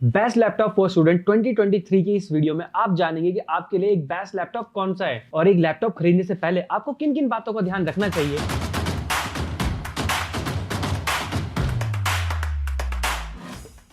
Best laptop for student 2023 की इस video में आप जानेंगे कि आपके लिए एक बेस्ट लैपटॉप कौन सा है और एक लैपटॉप खरीदने से पहले आपको किन किन बातों का ध्यान रखना चाहिए।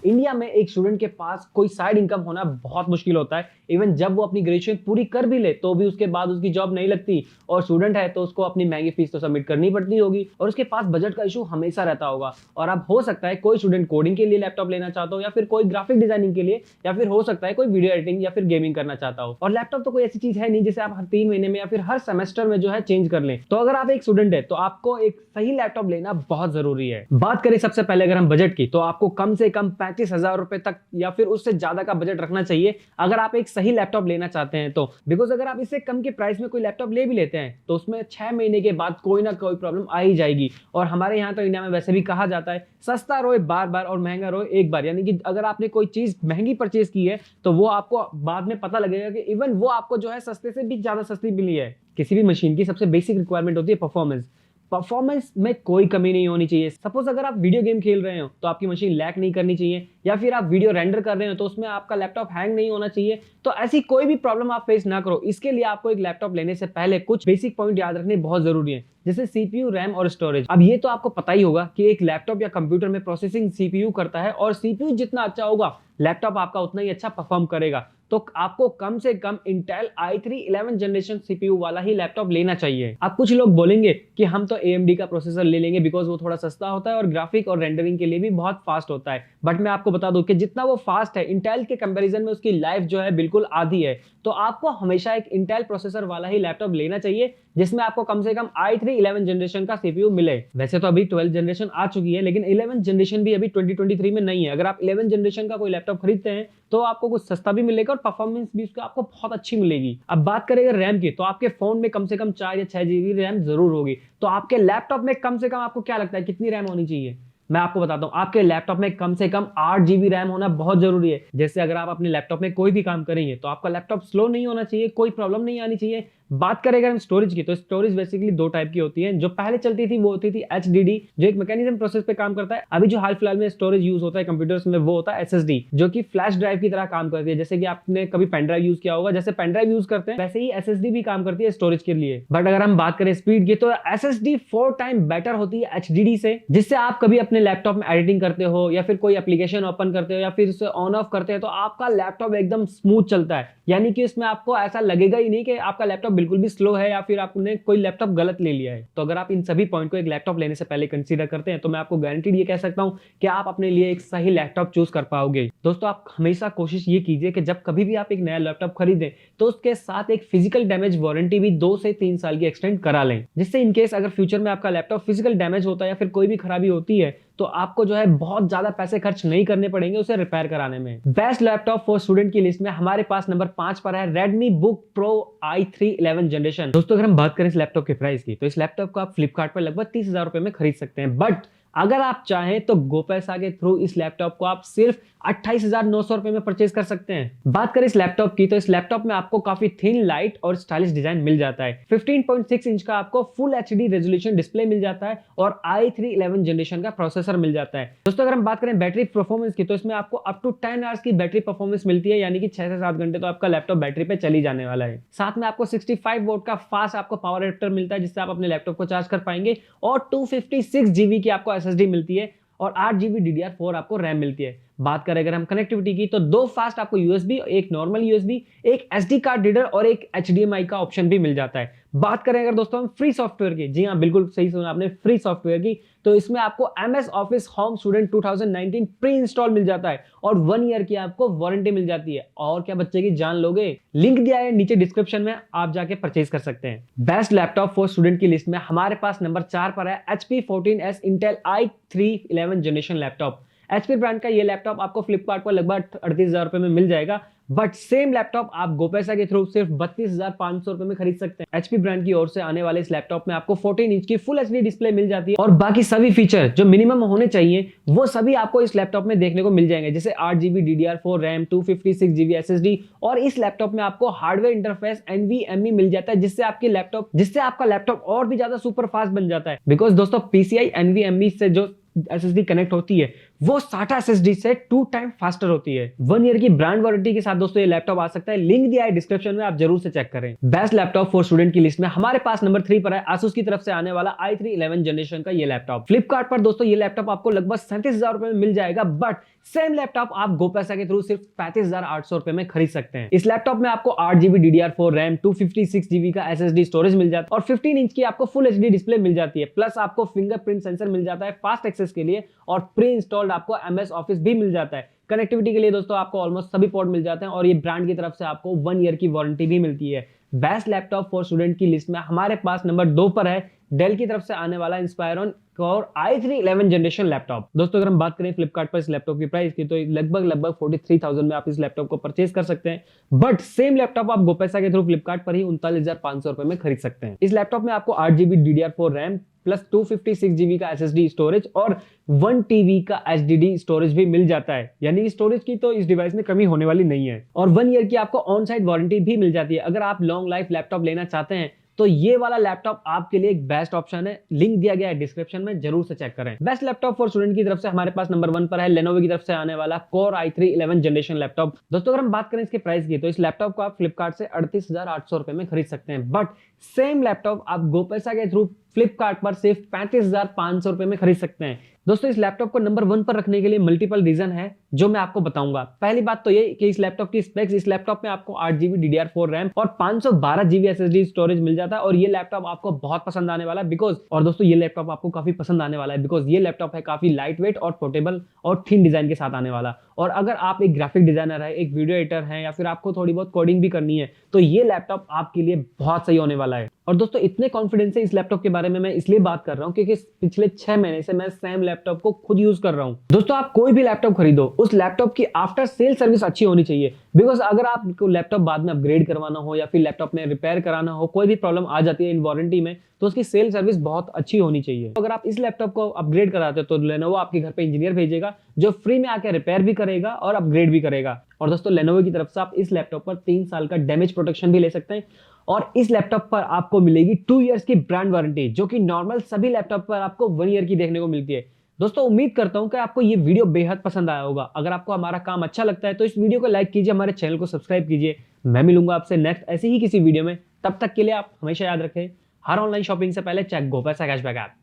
इंडिया में एक स्टूडेंट के पास कोई साइड इनकम होना बहुत मुश्किल होता है। इवन जब वो अपनी ग्रेजुएशन पूरी कर भी ले तो भी उसके बाद उसकी जॉब नहीं लगती और स्टूडेंट है तो उसको अपनी महंगी फीस तो सबमिट करनी पड़ती होगी और उसके पास बजट का इशू हमेशा रहता होगा। और अब हो सकता है कोई स्टूडेंट कोडिंग के लिए लैपटॉप लेना चाहता हो या फिर कोई ग्राफिक डिजाइनिंग के लिए या फिर हो सकता है कोई वीडियो एडिटिंग या फिर गेमिंग करना चाहता हो। और लैपटॉप तो कोई ऐसी चीज है नहीं जिसे आप हर 3 महीने में या फिर हर सेमेस्टर में जो है चेंज कर लें। तो अगर आप एक स्टूडेंट है तो आपको एक सही लैपटॉप लेना बहुत जरूरी है। बात करें सबसे पहले अगर हम बजट की, तो आपको कम से कम 35,000 रुपए तक या फिर उससे ज्यादा का बजट रखना चाहिए अगर आप एक सही लैपटॉप लेना चाहते हैं तो। बिकॉज अगर आप इससे कम के प्राइस में कोई लैपटॉप ले भी लेते हैं तो उसमें 6 महीने के बाद कोई ना कोई प्रॉब्लम आ ही जाएगी। और हमारे यहाँ तो इंडिया में वैसे भी कहा जाता है सस्ता रोए बार बार और महंगा रोए एक बार। यानी कि अगर आपने कोई चीज महंगी परचेज की है तो वो आपको बाद में पता लगेगा कि इवन वो आपको जो है सस्ते से भी ज्यादा सस्ती मिली है। किसी भी मशीन की सबसे बेसिक रिक्वायरमेंट होती है परफॉर्मेंस। परफॉर्मेंस में कोई कमी नहीं होनी चाहिए। सपोज अगर आप वीडियो गेम खेल रहे हो तो आपकी मशीन लैग नहीं करनी चाहिए, या फिर आप वीडियो रेंडर कर रहे हो तो उसमें आपका लैपटॉप हैंग नहीं होना चाहिए। तो ऐसी कोई भी प्रॉब्लम आप फेस ना करो, इसके लिए आपको एक लैपटॉप लेने से पहले कुछ बेसिक पॉइंट याद रखने बहुत जरूरी है, जैसे सीपीयू, रैम और स्टोरेज। अब ये तो आपको पता ही होगा कि एक लैपटॉप या कंप्यूटर में प्रोसेसिंग सीपीयू करता है और सीपीयू जितना अच्छा होगा लैपटॉप आपका उतना ही अच्छा परफॉर्म करेगा। तो आपको कम से कम इंटेल i3 11 जनरेशन सीपीयू वाला ही लैपटॉप लेना चाहिए। अब कुछ लोग बोलेंगे कि हम तो AMD का प्रोसेसर ले लेंगे बिकॉज वो थोड़ा सस्ता होता है और ग्राफिक और रेंडरिंग के लिए भी बहुत फास्ट होता है। बट मैं आपको बता दूं कि जितना वो फास्ट है इंटेल के कंपैरिजन में उसकी लाइफ जो है बिल्कुल आधी है। तो आपको हमेशा एक इंटेल प्रोसेसर वाला ही लैपटॉप लेना चाहिए जिसमें आपको कम से कम i3 11 जनरेशन का सीपीयू मिले। वैसे तो अभी 12 जनरेशन आ चुकी है लेकिन 11 जनरेशन भी अभी 2023 में नहीं है। अगर आप 11 जनरेशन का कोई लैपटॉप खरीदते हैं तो आपको कुछ सस्ता भी मिलेगा और परफॉर्मेंस भी उसका आपको बहुत अच्छी मिलेगी। अब बात करें अगर रैम की, तो आपके फोन में कम से कम 4 या 6 जीबी रैम जरूर होगी। तो आपके लैपटॉप में कम से कम आपको क्या लगता है कितनी रैम होनी चाहिए? मैं आपको बताता हूं, आपके लैपटॉप में कम से कम 8 जीबी रैम होना बहुत जरूरी है। जैसे अगर आप अपने लैपटॉप में कोई भी काम करेंगे तो आपका लैपटॉप स्लो नहीं होना चाहिए, कोई प्रॉब्लम नहीं आनी चाहिए। बात करें अगर हम स्टोरेज की, तो स्टोरेज बेसिकली दो टाइप की होती है। जो पहले चलती थी वो होती थी HDD, जो एक मैकेनिज्म प्रोसेस पे काम करता है। अभी जो हाल फिलहाल में स्टोरेज यूज होता है कंप्यूटर्स में वो होता है SSD, जो कि फ्लैश ड्राइव की तरह काम करती है। जैसे कि आपने कभी पेन ड्राइव यूज किया होगा, जैसे पेन ड्राइव यूज करते हैं वैसे ही SSD भी काम करती है स्टोरेज के लिए। बट अगर हम बात करें स्पीड की, तो SSD 4 टाइम बेटर होती है HDD से, जिससे आप कभी अपने लैपटॉप में एडिटिंग करते हो या फिर कोई एप्लीकेशन ओपन करते हो या फिर उसे ऑन ऑफ करते हैं तो आपका लैपटॉप एकदम स्मूथ चलता है। यानी कि इसमें आपको ऐसा लगेगा ही नहीं कि आपका लैपटॉप बिल्कुल भी स्लो है या फिर आपने कोई लैपटॉप गलत ले लिया है। तो अगर आप इन सभी पॉइंट को एक लैपटॉप लेने से पहले कंसीडर करते हैं तो मैं आपको गारंटीड ये कह सकता हूं कि आप अपने लिए एक सही लैपटॉप चूज कर पाओगे। दोस्तों, आप हमेशा कोशिश ये कीजिए कि जब कभी भी आप एक नया लैपटॉप खरीदें तो उसके साथ एक फिजिकल डैमेज वारंटी भी 2 से 3 साल की एक्सटेंड करा लें, जिससे इनकेस अगर फ्यूचर में आपका लैपटॉप फिजिकल डैमेज होता है या फिर कोई भी खराबी होती है तो आपको जो है बहुत ज्यादा पैसे खर्च नहीं करने पड़ेंगे उसे रिपेयर कराने में। बेस्ट लैपटॉप फॉर स्टूडेंट की लिस्ट में हमारे पास नंबर 5 पर है Redmi Book Pro i3 11 generation. दोस्तों, अगर हम बात करें इस लैपटॉप के प्राइस की, तो इस लैपटॉप को आप फ्लिपकार्ट पर लगभग 30,000 रुपए में खरीद सकते हैं। बट अगर आप चाहें तो गोपैसा के थ्रू इस लैपटॉप को आप सिर्फ 28,900 रुपए में परचेज कर सकते हैं। बात करें इस लैपटॉप की, तो इस लैपटॉप में आपको काफी थिन, लाइट और स्टाइलिश डिजाइन मिल जाता है। 15.6 इंच का आपको फुल HD रेजोल्यूशन डिस्प्ले मिल जाता है और i3 11 जनरेशन का प्रोसेसर मिल जाता है। दोस्तों, अगर हम बात करें बैटरी परफॉर्मेंस की, तो इसमें आपको अप टू 10 आवर्स की बैटरी परफॉर्मेंस मिलती है। यानी कि 6 से 7 घंटे तो आपका लैपटॉप बैटरी पे चली जाने वाला है। साथ में आपको 65 वोल्ट का फास्ट आपको पावर एडेप्टर मिलता है जिससे आप अपने लैपटॉप को चार्ज कर पाएंगे और 256 जीबी की आपको SSD मिलती है और 8 जीबी DDR4 आपको रैम मिलती है। बात करें अगर हम कनेक्टिविटी की, तो 2 फास्ट आपको USB, एक नॉर्मल USB, एक SD कार्ड रीडर और एक HDMI का ऑप्शन भी मिल जाता है। बात करें अगर दोस्तों हम फ्री सॉफ्टवेयर की, जी हाँ बिल्कुल सही सुना आपने, फ्री सॉफ्टवेयर की, तो इसमें आपको MS Office Home Student 2019 pre install मिल जाता है और 1 ईयर की आपको वारंटी मिल जाती है। और क्या बच्चे की जान लोगे? लिंक दिया है नीचे डिस्क्रिप्शन में, आप जाके परचेज कर सकते हैं। बेस्ट लैपटॉप फॉर स्टूडेंट की लिस्ट में हमारे पास नंबर 4 पर है HP 14S Intel i3 11 generation laptop. HP brand का ये लैपटॉप आपको फ्लिपकार्ट पर लगभग 38,000 रुपए में मिल जाएगा। बट सेम लैपटॉप आप गोपैसा के थ्रू सिर्फ 32,500 रुपए में खरीद सकते हैं। HP ब्रांड की ओर से आने वाले इस लैपटॉप में आपको 14 इंच की फुल HD डिस्प्ले मिल जाती है और बाकी सभी फीचर जो मिनिमम होने चाहिए वो सभी आपको इस लैपटॉप में देखने को मिल जाएंगे, जैसे 8 GB DDR4 RAM, 256 GB SSD और इस लैपटॉप में आपको हार्डवेयर इंटरफेस NVMe मिल जाता है जिससे आपका लैपटॉप और भी ज्यादा सुपर फास्ट बन जाता है। बिकॉज दोस्तों PCI NVMe से जो SSD कनेक्ट होती है वो SATA SSD से 2 टाइम फास्टर होती है। 1 ईयर की ब्रांड वारंटी के साथ दोस्तों ये लैपटॉप आ सकता है। लिंक दिया है डिस्क्रिप्शन में, आप जरूर से चेक करें। बेस्ट लैपटॉप फॉर स्टूडेंट की लिस्ट में हमारे पास नंबर 3 पर है Asus की तरफ से आने वाला i3 11 जनरेशन का ये लैपटॉप। फ्लिपकार्ट पर दोस्तों ये लैपटॉप आपको लगभग 37,000 रुपए में मिल जाएगा, बट सेम लैपटॉप आप गोपैसा के थ्रू सिर्फ 35,800 रुपए में खरीद सकते हैं। इस लैपटॉप में आपको 8GB DDR4 रैम, 256GB का SSD स्टोरेज मिल जाता है और 15 इंच की आपको फुल HD डिस्प्ले मिल जाती है। प्लस आपको फिंगरप्रिंट सेंसर मिल जाता है फास्ट एक्सेस के लिए और प्री इंस्टॉल्ड आपको MS ऑफिस भी मिल जाता है। कनेक्टिविटी के लिए दोस्तों आपको ऑलमोस्ट सभी पोर्ट मिल जाते हैं और ये ब्रांड की तरफ से आपको 1 ईयर की वारंटी भी मिलती है। बेस्ट लैपटॉप फॉर स्टूडेंट की लिस्ट में हमारे पास नंबर 2 पर है डेल की तरफ से आने वाला Inspiron Core i3 11 generation laptop. दोस्तों अगर हम बात करें फ्लिपकार्ट पर इस लैपटॉप की प्राइस की, तो लगभग 43,000 में आप इस लैपटॉप को परचेज कर सकते हैं, बट सेम लैपटॉप आप गोपैसा के थ्रू फ्लिपकार्ट पर ही 39,500 रुपए में खरीद सकते हैं। इस लैपटॉप में आपको 8GB DDR4 RAM plus 256GB का SSD स्टोरेज और 1 TB का HDD स्टोरेज भी मिल जाता है, यानी स्टोरेज की तो इस डिवाइस में कमी होने वाली नहीं है। और 1 ईयर की आपको ऑन साइट वारंटी भी मिल जाती है। अगर आप लॉन्ग लाइफ लैपटॉप लेना चाहते हैं तो ये वाला लैपटॉप आपके लिए एक बेस्ट ऑप्शन है। लिंक दिया गया है डिस्क्रिप्शन में, जरूर से चेक करें। बेस्ट लैपटॉप फॉर स्टूडेंट की तरफ से हमारे पास नंबर 1 पर है Lenovo की तरफ से आने वाला Core i3 11 जनरेशन लैपटॉप। दोस्तों अगर हम बात करें इसके प्राइस की, तो इस लैपटॉप को आप फ्लिपकार्ट से 38,800 रुपए में खरीद सकते हैं, बट सेम लैपटॉप आप गोपैसा के थ्रू फ्लिपकार्ट पर सिर्फ 35,500 रुपए में खरीद सकते हैं। दोस्तों इस लैपटॉप को नंबर 1 पर रखने के लिए मल्टीपल रीजन है जो मैं आपको बताऊंगा। पहली बात तो ये कि इस लैपटॉप की स्पेक्स, इस लैपटॉप में आपको 8GB DDR4 रैम और 512GB SSD स्टोरेज मिल जाता है और ये लैपटॉप आपको बहुत पसंद आने वाला है बिकॉज, और दोस्तों ये लैपटॉप आपको काफी पसंद आने वाला है बिकॉज ये लैपटॉप है काफी लाइट वेट और पोर्टेबल और थिन डिजाइन के साथ आने वाला। और अगर आप एक ग्राफिक डिजाइनर है, एक वीडियो एडिटर है या फिर आपको थोड़ी बहुत कोडिंग भी करनी है, तो ये लैपटॉप आपके लिए बहुत सही होने वाला है। और दोस्तों इतने कॉन्फिडेंस से इस लैपटॉप के बारे में मैं इसलिए बात कर रहा हूं क्योंकि पिछले 6 महीने से मैं सेम लैपटॉप को खुद यूज कर रहा हूं। दोस्तों आप कोई भी लैपटॉप खरीदो, उस लैपटॉप की आफ्टर सेल सर्विस अच्छी होनी चाहिए, बिकॉज अगर आपको लैपटॉप बाद में अपग्रेड करवाना हो या फिर लैपटॉप में रिपेयर कराना हो, कोई भी प्रॉब्लम आ जाती है इन वारंटी में, तो उसकी सेल सर्विस बहुत अच्छी होनी चाहिए। तो अगर आप इस लैपटॉप को अपग्रेड कराते हो तो Lenovo आपके घर पे इंजीनियर भेजेगा जो फ्री में आके रिपेयर भी करेगा और अपग्रेड भी करेगा। और दोस्तों Lenovo की तरफ से आप इस लैपटॉप पर 3 साल का डैमेज प्रोटेक्शन भी ले सकते हैं और इस लैपटॉप पर आपको मिलेगी 2 इयर्स की ब्रांड वारंटी, जो कि नॉर्मल सभी लैपटॉप पर आपको 1 ईयर की देखने को मिलती है। दोस्तों उम्मीद करता हूं कि आपको ये वीडियो बेहद पसंद आया होगा। अगर आपको हमारा काम अच्छा लगता है तो इस वीडियो को लाइक कीजिए, हमारे चैनल को सब्सक्राइब कीजिए। मैं मिलूंगा आपसे नेक्स्ट ऐसे ही किसी वीडियो में, तब तक के लिए आप हमेशा याद रखें, हर ऑनलाइन शॉपिंग से पहले चेक गोपैसा कैशबैक ऐप।